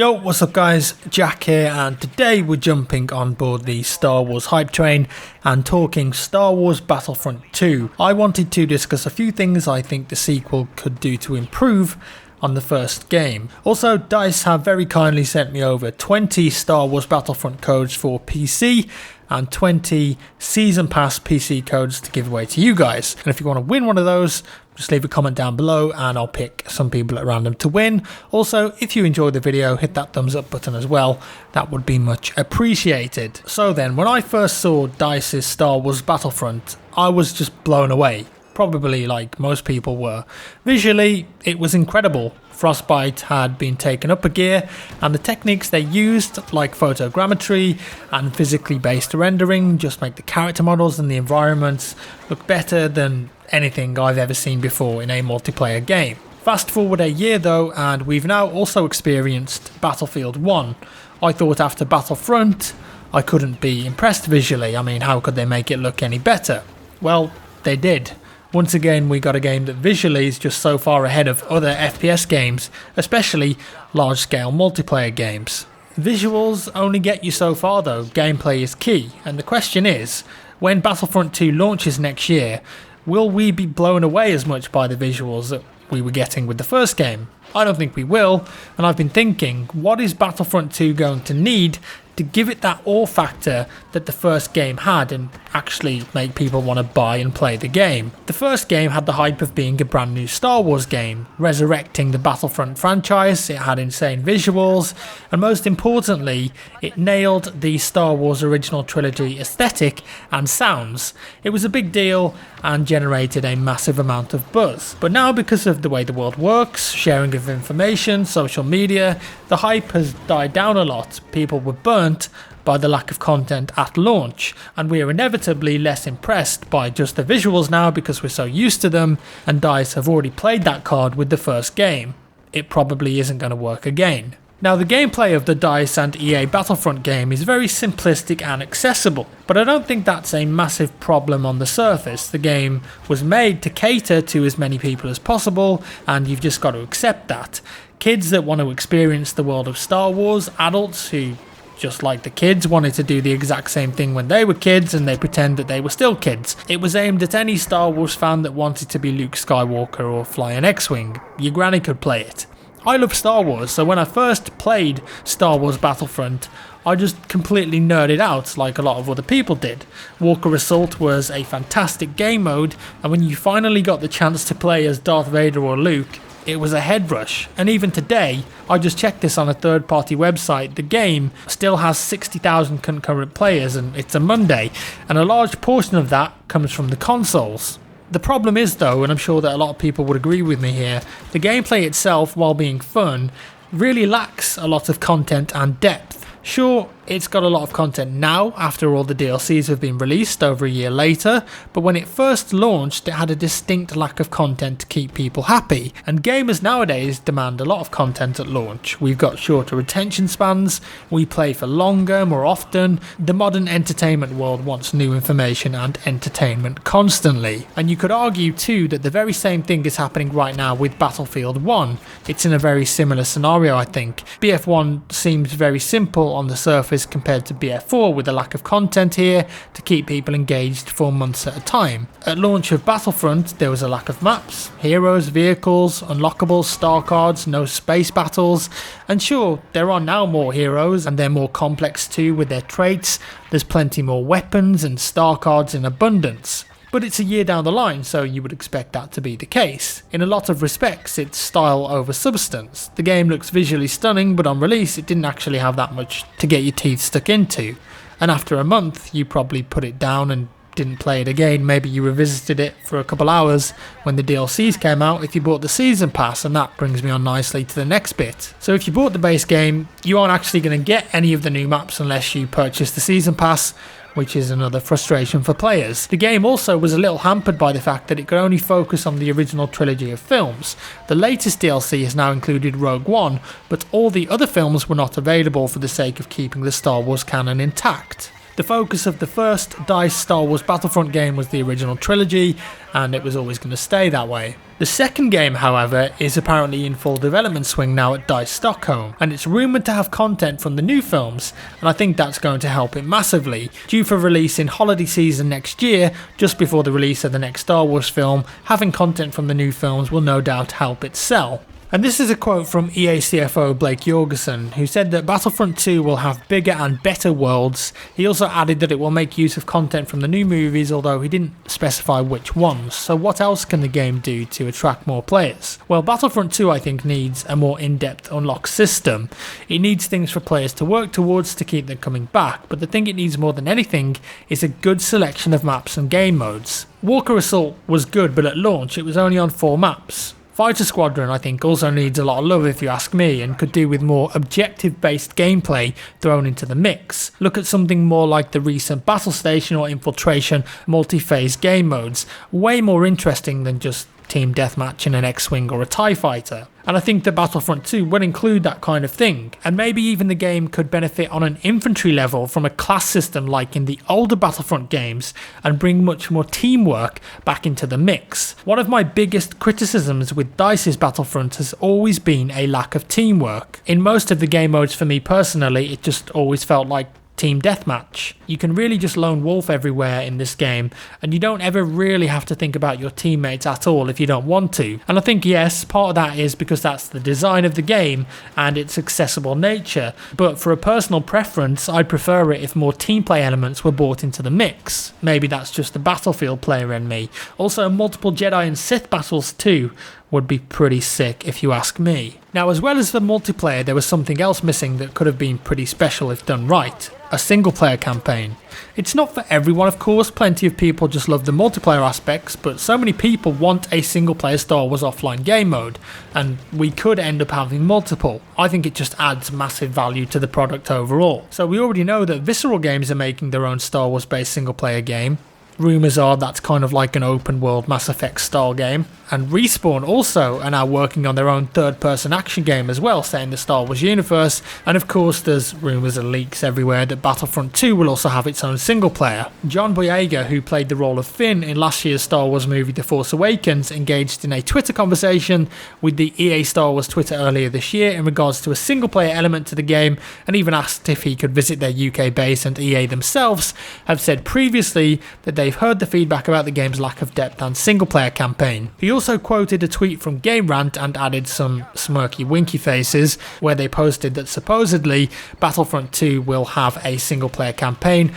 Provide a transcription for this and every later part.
Yo, what's up guys, Jack here, and today we're jumping on board the Star Wars hype train and talking Star Wars Battlefront 2. I wanted to discuss a few things I think the sequel could do to improve on the first game. Also, DICE have very kindly sent me over 20 Star Wars Battlefront codes for PC and 20 Season Pass PC codes to give away to you guys. And if you want to win one of those, just leave a comment down below and I'll pick some people at random to win. Also, if you enjoyed the video, hit that thumbs up button as well. That would be much appreciated. So then, when I first saw DICE's Star Wars Battlefront, I was just blown away. Probably like most people were. Visually, it was incredible. Frostbite had been taken up a gear, and the techniques they used, like photogrammetry and physically based rendering, just make the character models and the environments look better than anything I've ever seen before in a multiplayer game. Fast forward a year though, and we've now also experienced Battlefield 1. I thought after Battlefront, I couldn't be impressed visually. I mean, how could they make it look any better? Well, they did. Once again, we got a game that visually is just so far ahead of other FPS games, especially large-scale multiplayer games. Visuals only get you so far though, gameplay is key, and the question is, when Battlefront 2 launches next year, will we be blown away as much by the visuals that we were getting with the first game? I don't think we will, and I've been thinking, what is Battlefront 2 going to need to give it that awe factor that the first game had and actually make people want to buy and play the game? The first game had the hype of being a brand new Star Wars game, resurrecting the Battlefront franchise. It had insane visuals, and most importantly, it nailed the Star Wars original trilogy aesthetic and sounds. It was a big deal and generated a massive amount of buzz. But now, because of the way the world works, sharing of information, social media, the hype has died down a lot. People were burnt by the lack of content at launch, and we are inevitably less impressed by just the visuals now because we're so used to them, and DICE have already played that card with the first game. It probably isn't going to work again. Now, the gameplay of the DICE and EA Battlefront game is very simplistic and accessible, but I don't think that's a massive problem on the surface. The game was made to cater to as many people as possible, and you've just got to accept that. Kids that want to experience the world of Star Wars, adults who, just like the kids, wanted to do the exact same thing when they were kids and they pretend that they were still kids. It was aimed at any Star Wars fan that wanted to be Luke Skywalker or fly an X-Wing. Your granny could play it. I love Star Wars, so when I first played Star Wars Battlefront, I just completely nerded out like a lot of other people did. Walker Assault was a fantastic game mode, and when you finally got the chance to play as Darth Vader or Luke, it was a head rush. And even today, I just checked this on a third-party website, the game still has 60,000 concurrent players, and it's a Monday, and a large portion of that comes from the consoles. The problem is though, and I'm sure that a lot of people would agree with me here, the gameplay itself, while being fun, really lacks a lot of content and depth. Sure, it's got a lot of content now after all the DLCs have been released over a year later, but when it first launched it had a distinct lack of content to keep people happy, and gamers nowadays demand a lot of content at launch. We've got shorter attention spans, we play for longer, more often. The modern entertainment world wants new information and entertainment constantly, and you could argue too that the very same thing is happening right now with Battlefield 1. It's in a very similar scenario, I think. BF1 seems very simple on the surface compared to BF4, with a lack of content here to keep people engaged for months at a time. At launch of Battlefront, there was a lack of maps, heroes, vehicles, unlockables, star cards, no space battles, and sure, there are now more heroes and they're more complex too with their traits. There's plenty more weapons and star cards in abundance. But it's a year down the line, so you would expect that to be the case. In a lot of respects, it's style over substance. The game looks visually stunning, but on release it didn't actually have that much to get your teeth stuck into. And after a month, you probably put it down and didn't play it again. Maybe you revisited it for a couple hours when the DLCs came out if you bought the Season Pass, and that brings me on nicely to the next bit. So if you bought the base game, you aren't actually going to get any of the new maps unless you purchase the Season Pass, which is another frustration for players. The game also was a little hampered by the fact that it could only focus on the original trilogy of films. The latest DLC has now included Rogue One, but all the other films were not available for the sake of keeping the Star Wars canon intact. The focus of the first DICE Star Wars Battlefront game was the original trilogy, and it was always going to stay that way. The second game, however, is apparently in full development swing now at DICE Stockholm, and it's rumoured to have content from the new films, and I think that's going to help it massively. Due for release in holiday season next year, just before the release of the next Star Wars film, having content from the new films will no doubt help it sell. And this is a quote from EA CFO Blake Jorgensen, who said that Battlefront 2 will have bigger and better worlds. He also added that it will make use of content from the new movies, although he didn't specify which ones. So what else can the game do to attract more players? Well, Battlefront 2 I think needs a more in-depth unlock system. It needs things for players to work towards to keep them coming back, but the thing it needs more than anything is a good selection of maps and game modes. Walker Assault was good, but at launch it was only on 4 maps. Fighter Squadron I think also needs a lot of love if you ask me, and could do with more objective based gameplay thrown into the mix. Look at something more like the recent Battle Station or Infiltration multi-phase game modes, way more interesting than just team deathmatch in an X-Wing or a TIE fighter. And I think that Battlefront 2 will include that kind of thing, and maybe even the game could benefit on an infantry level from a class system like in the older Battlefront games, and bring much more teamwork back into the mix. One of my biggest criticisms with DICE's Battlefront has always been a lack of teamwork. In most of the game modes for me personally, it just always felt like team deathmatch. You can really just lone wolf everywhere in this game, and you don't ever really have to think about your teammates at all if you don't want to. And I think yes, part of that is because that's the design of the game and its accessible nature, but for a personal preference I'd prefer it if more team play elements were brought into the mix. Maybe that's just the Battlefield player in me. Also, multiple Jedi and Sith battles too would be pretty sick if you ask me. Now, as well as the multiplayer, there was something else missing that could have been pretty special if done right: a single player campaign. It's not for everyone, of course. Plenty of people just love the multiplayer aspects, but so many people want a single player Star Wars offline game mode, and we could end up having multiple. I think it just adds massive value to the product overall. So we already know that Visceral Games are making their own Star Wars based single player game. Rumours are that's kind of like an open world Mass Effect style game. And Respawn also are now working on their own third-person action game as well, set in the Star Wars universe. And of course there's rumours and leaks everywhere that Battlefront 2 will also have its own single player. John Boyega, who played the role of Finn in last year's Star Wars movie The Force Awakens, engaged in a Twitter conversation with the EA Star Wars Twitter earlier this year in regards to a single player element to the game, and even asked if he could visit their UK base, and EA themselves have said previously that they've heard the feedback about the game's lack of depth and single player campaign. He also quoted a tweet from Game Rant and added some smirky winky faces, where they posted that supposedly Battlefront 2 will have a single player campaign,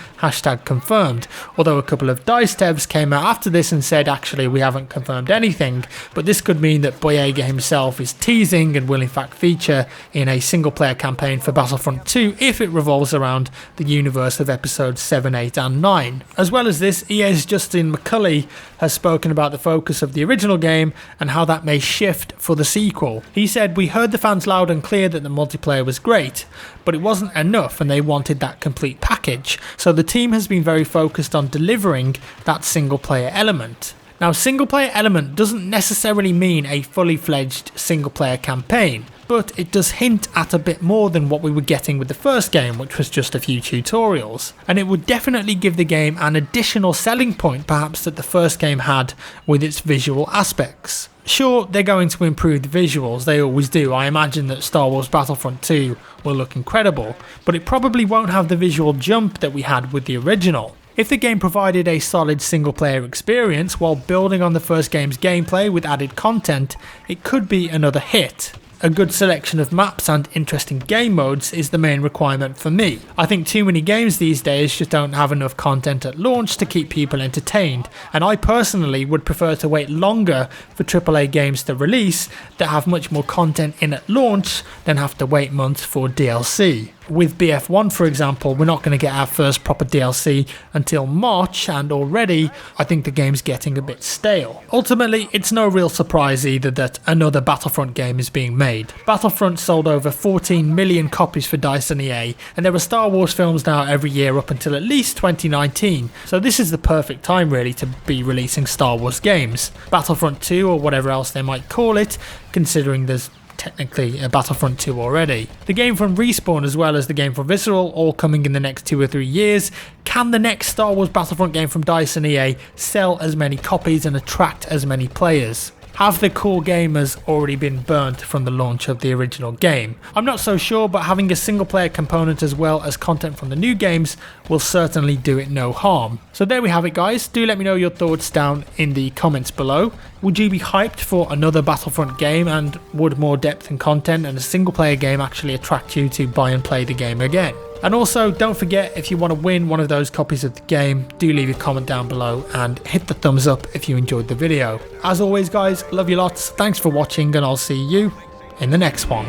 #confirmed, although a couple of DICE devs came out after this and said actually we haven't confirmed anything, but this could mean that Boyega himself is teasing and will in fact feature in a single player campaign for Battlefront 2 if it revolves around the universe of episodes 7, 8 and 9. As well as this, EA's Justin McCulley has spoken about the focus of the original game and how that may shift for the sequel. He said, "We heard the fans loud and clear that the multiplayer was great, but it wasn't enough and they wanted that complete package. So the team has been very focused on delivering that single player element." Now, single player element doesn't necessarily mean a fully fledged single player campaign, but it does hint at a bit more than what we were getting with the first game, which was just a few tutorials. And it would definitely give the game an additional selling point perhaps that the first game had with its visual aspects. Sure, they're going to improve the visuals, they always do. I imagine that Star Wars Battlefront 2 will look incredible, but it probably won't have the visual jump that we had with the original. If the game provided a solid single player experience while building on the first game's gameplay with added content, it could be another hit. A good selection of maps and interesting game modes is the main requirement for me. I think too many games these days just don't have enough content at launch to keep people entertained, and I personally would prefer to wait longer for AAA games to release that have much more content in at launch than have to wait months for DLC. With BF1 for example, we're not going to get our first proper DLC until March, and already I think the game's getting a bit stale. Ultimately, it's no real surprise either that another Battlefront game is being made. Battlefront sold over 14 million copies for DICE and EA, and there are Star Wars films now every year up until at least 2019, so this is the perfect time really to be releasing Star Wars games. Battlefront 2, or whatever else they might call it, considering there's technically Battlefront 2 already. The game from Respawn as well as the game from Visceral all coming in the next 2 or 3 years. Can the next Star Wars Battlefront game from DICE and EA sell as many copies and attract as many players? Have the core gamers already been burnt from the launch of the original game? I'm not so sure, but having a single player component as well as content from the new games will certainly do it no harm. So there we have it guys, do let me know your thoughts down in the comments below. Would you be hyped for another Battlefront game, and would more depth and content and a single player game actually attract you to buy and play the game again? And also, don't forget, if you want to win one of those copies of the game, do leave a comment down below and hit the thumbs up if you enjoyed the video. As always guys, love you lots, thanks for watching, and I'll see you in the next one.